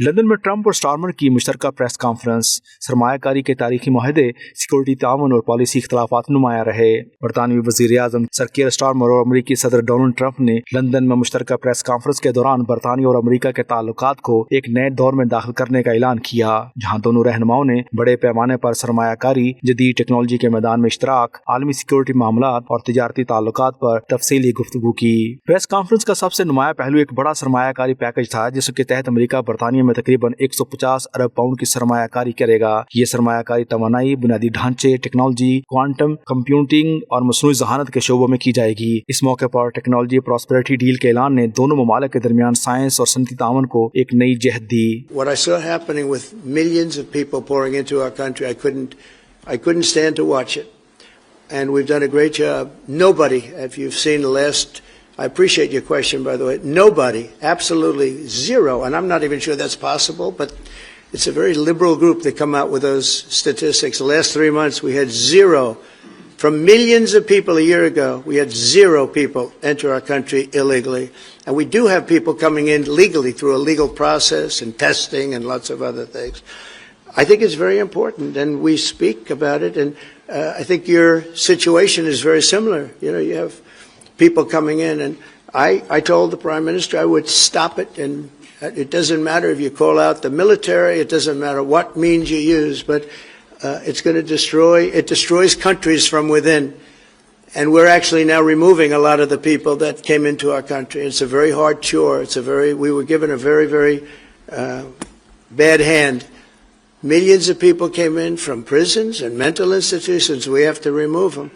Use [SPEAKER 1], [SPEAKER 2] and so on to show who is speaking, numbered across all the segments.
[SPEAKER 1] London में Trump और Starmer की मुश्तरका प्रेस कॉन्फ्रेंस सरमायाकारी के तारीखी माहदे, सिक्योरिटी ताउन और पॉलिसी इख्तलाफात नुमाया रहे। बरतानवी वज़ीर आज़म सर कीर स्टारमर और अमरीकी सदर डोनाल्ड ट्रंप ने लंदन में मुश्तरका प्रेस कॉन्फ्रेंस के दौरान बरतानिया और अमरीका के ताल्लुकात को एक नए दौर में दाखिल करने का ऐलान किया, जहाँ दोनों रहनुमाओं ने बड़े पैमाने पर सरमायाकारी, जदीद टेक्नोलॉजी के मैदान में इश्तराक, आलमी सिक्योरिटी मामलात और तिजारती ताल्लुकात पर तफसीली गुफ्तगू की। प्रेस कॉन्फ्रेंस का सबसे नुमाया पहलू एक बड़ा सरमायाकारी पैकेज था, जिसके तहत अमरीका बरतानिया में तकरीबन 150 अरब पाउंड की सरमायाकारी करेगा। ये सरमायाकारी तवानाई, बुनियादी ढांचे, टेक्नोलॉजी, क्वांटम कंप्यूटिंग और मसनूई ज़हानत के शोबों में की जाएगी। इस मौके पर टेक्नोलॉजी प्रॉस्पेरिटी डील के ऐलान ने दोनों ममालिक के दरमियान साइंस और सनती ताउन को एक नई जहद दी।
[SPEAKER 2] What I saw happening with millions of people pouring into our country, I couldn't stand to watch it. And we've done a great job. Nobody, if you've seen the last, I appreciate your question, by the way. Nobody, absolutely zero, and I'm not even sure that's possible, but it's a very liberal group that come out with those statistics. The last 3 months, we had zero. From millions of people a year ago, we had zero people enter our country illegally. And we do have people coming in legally through a legal process and testing and lots of other things. I think it's very important, and we speak about it, and I think your situation is very similar. You know, you have people coming in, and I told the Prime Minister I would stop it, and it doesn't matter if you call out the military, it doesn't matter what means you use, but it's going to destroys countries from within. And we're actually now removing a lot of the people that came into our country. It's a very hard chore. We were given a very, very bad hand. Millions of people came in from prisons and mental institutions. We have to remove them.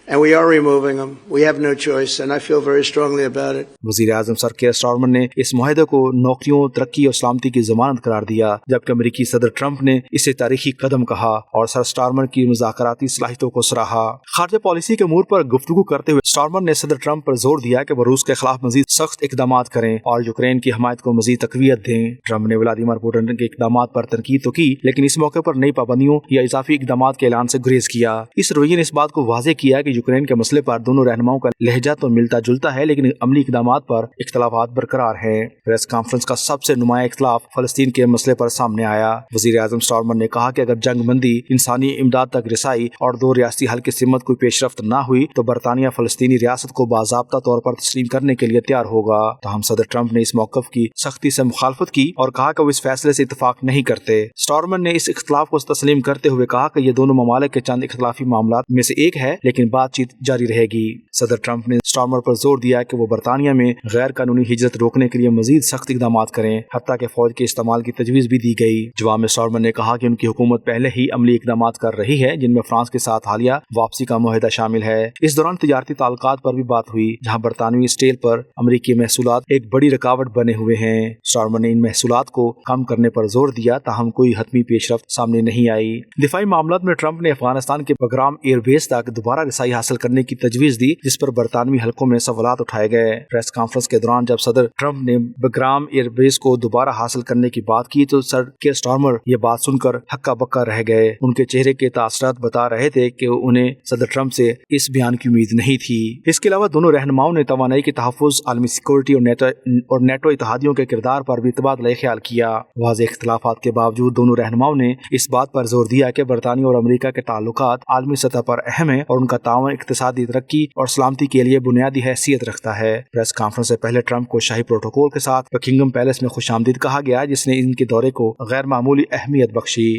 [SPEAKER 2] And we are removing them. We have no choice, and I feel very strongly about it.
[SPEAKER 1] वज़ीर आज़म sir कीर Starmer ने इस मुआहदे को नौकरियों, तरक्की और सलामती की ज़मानत करार दिया, जबकि अमेरिकी सदर ट्रंप ने इसे तारीखी कदम कहा और सर स्टारमर की मुज़ाकराती सलाहियतों को सराहा। खारजा पॉलिसी के अमूर पर गुफ्तगू करते हुए स्टारमर ने सदर ट्रंप पर जोर दिया कि वो रूस के खिलाफ मजीद सख्त इकदाम करें और यूक्रेन की हमायत को मजीद तकवीयत दें। ट्रंप ने व्लादिमीर पुतिन के इकदाम पर तनकीद तो की, लेकिन इस मौके पर नई पाबंदियों या इजाफी इकदाम के ऐलान से गुरेज किया। इस रवैये ने इस बात को वाज़ेह किया कि यूक्रेन के मसले पर दोनों रहनुमाओं का लहजा तो मिलता जुलता है, लेकिन अमली इकदामात पर इख्तलाफात बरकरार हैं। प्रेस कॉन्फ्रेंस का सबसे नुमाया इख्तलाफ फलस्तीन के मसले पर सामने आया। वज़ीर आज़म स्टारमर ने कहा कि अगर जंग बंदी, इंसानी इमदाद तक रिसाई और 2 रियासती हल की सिमत कोई पेशरफ्त न हुई तो बरतानिया फलस्तीनी रियासत को बाज़ाब्ता तौर पर तस्लीम करने के लिए तैयार होगा। ताहम सदर ट्रंप ने इस मौक़िफ़ की सख्ती से मुखालफत की और कहा कि वो इस फैसले से इत्तफाक नहीं करते। स्टारमर ने इस इख्तलाफ को तस्लीम करते हुए कहा कि ये दोनों ममालिक के चंद इख्तलाफी मामलात में से एक है, लेकिन बातचीत जारी रहेगी। सदर ट्रंप ने स्टारमर पर जोर दिया कि वो बरतानिया में गैर कानूनी हिजरत रोकने के लिए मजीद सख्त इकदाम करें, हत्ता कि फौज के इस्तेमाल की तजवीज़ भी दी गई। जवाब में स्टारमर ने कहा कि उनकी हुकूमत पहले ही अमली इकदाम कर रही है, जिनमें फ्रांस के साथ हालिया वापसी का मुआहदा शामिल है। इस दौरान तिजारती ताल्लुकात पर भी बात हुई, जहाँ बरतानवी स्टील पर अमरीकी महसूलात एक बड़ी रुकावट बने हुए हैं। स्टारमर ने इन महसूलात को कम करने पर जोर दिया, ताहम कोई हतमी पेशरफ्त सामने नहीं आई। दिफाई मामलात में ट्रंप ने अफगानिस्तान के बग्राम एयरबेस तक दोबारा रिसाई हासिल करने की तजवीज़ दी, जिस पर बरतानवी हलकों में सवालात उठाए गए। प्रेस कॉन्फ्रेंस के दौरान जब सदर ट्रंप ने बग्राम एयरबेस को दोबारा हासिल करने की बात की तो सर कीर स्टारमर ये बात सुनकर हक्का बक्का रह गए। उनके चेहरे के तासरात बता रहे थे कि उन्हें सदर ट्रंप से इस बयान की उम्मीद नहीं थी। इसके अलावा दोनों रहनुमाओं ने तवानाई के तहफ़्फ़ुज़, आलमी सिक्योरिटी और नेटो इत्तेहादियों के किरदार पर भी तबादला ख्याल किया। वाज़ेह इख्तलाफात के बावजूद दोनों रहनुमाओं ने इस बात पर जोर दिया कि बरतानिया और अमरीका के ताल्लुकात आलमी सतह पर अहम है और उनका तावन इक़्तिसादी तरक्की और सलामती के लिए बुनियादी हैसियत रखता है। प्रेस कॉन्फ्रेंस से पहले ट्रंप को शाही प्रोटोकॉल के साथ बकिंघम पैलेस में खुशामदीद कहा गया, जिसने इनके दौरे को गैर मामूली अहमियत बख्शी।